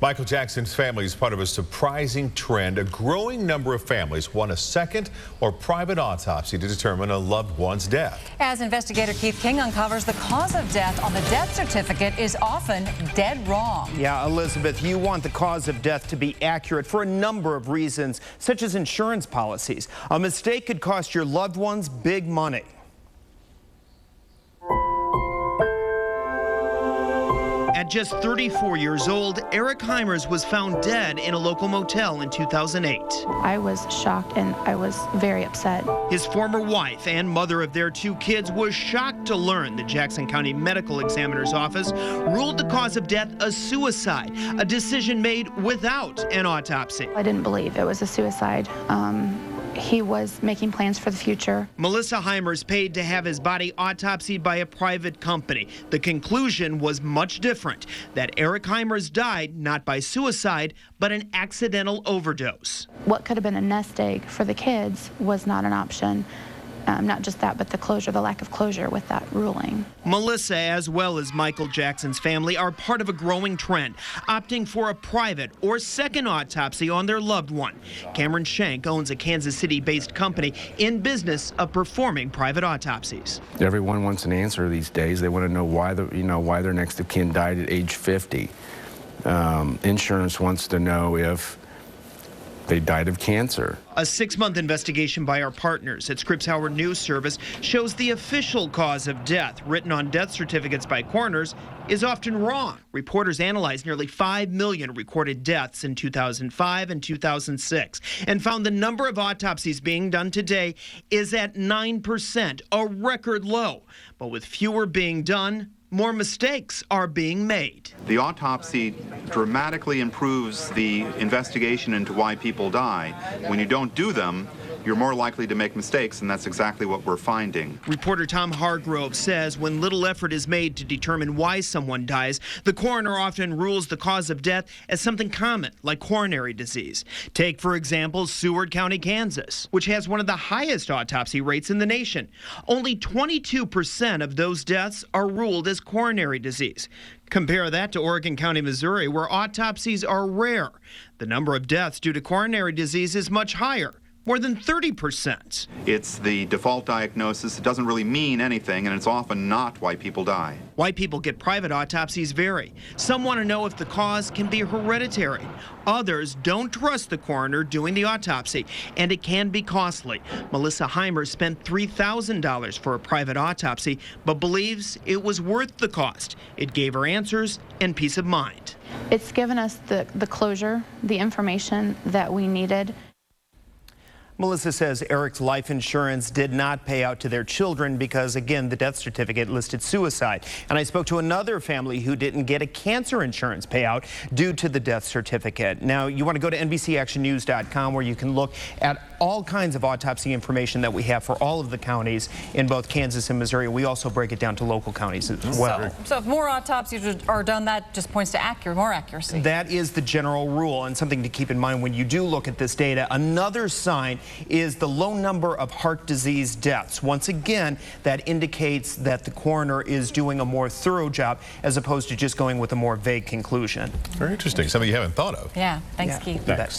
Michael Jackson's family is part of a surprising trend. A growing number of families want a second or private autopsy to determine a loved one's death. As investigator Keith King uncovers, the cause of death on the death certificate is often dead wrong. Yeah, Elizabeth, you want the cause of death to be accurate for a number of reasons, such as insurance policies. A mistake could cost your loved ones big money. At just 34 years old, Eric Heimers was found dead in a local motel in 2008. I was shocked and I was very upset. His former wife and mother of their 2 kids was shocked to learn the Jackson County Medical Examiner's Office ruled the cause of death a suicide, a decision made without an autopsy. I didn't believe it was a suicide. He was making plans for the future. Melissa Heimers paid to have his body autopsied by a private company. The conclusion was much different, that Eric Heimers died not by suicide, but an accidental overdose. What could have been a nest egg for the kids was not an option. Not just that, but the closure, the lack of closure with that ruling. Melissa, as well as Michael Jackson's family, are part of a growing trend, opting for a private or second autopsy on their loved one. Cameron Shank owns a Kansas City-based company in business of performing private autopsies. Everyone wants an answer these days. They want to know why why their next of kin died at age 50. Insurance wants to know if they died of cancer. A 6-month investigation by our partners at Scripps Howard News Service shows the official cause of death written on death certificates by coroners is often wrong. Reporters analyzed nearly 5 million recorded deaths in 2005 and 2006 and found the number of autopsies being done today is at 9%, a record low. But with fewer being done, more mistakes are being made. The autopsy dramatically improves the investigation into why people die. When you don't do them, you're more likely to make mistakes, and that's exactly what we're finding. Reporter Tom Hargrove says when little effort is made to determine why someone dies, the coroner often rules the cause of death as something common, like coronary disease. Take, for example, Seward County, Kansas, which has one of the highest autopsy rates in the nation. Only 22% of those deaths are ruled as coronary disease. Compare that to Oregon County, Missouri, where autopsies are rare. The number of deaths due to coronary disease is much higher. More than 30%. It's the default diagnosis. It doesn't really mean anything, and it's often not why people die. Why people get private autopsies vary. Some want to know if the cause can be hereditary. Others don't trust the coroner doing the autopsy, and it can be costly. Melissa Heimers spent $3,000 for a private autopsy, but believes it was worth the cost. It gave her answers and peace of mind. It's given us the closure, the information that we needed. Melissa says Eric's life insurance did not pay out to their children because, again, the death certificate listed suicide. And I spoke to another family who didn't get a cancer insurance payout due to the death certificate. Now, you want to go to NBCActionNews.com where you can look at all kinds of autopsy information that we have for all of the counties in both Kansas and Missouri. We also break it down to local counties as well. So if more autopsies are done, that just points to more accuracy. That is the general rule, and something to keep in mind when you do look at this data. Another sign is the low number of heart disease deaths. Once again, that indicates that the coroner is doing a more thorough job as opposed to just going with a more vague conclusion. Very interesting. Something you haven't thought of. Yeah. Thanks, Keith. Thanks.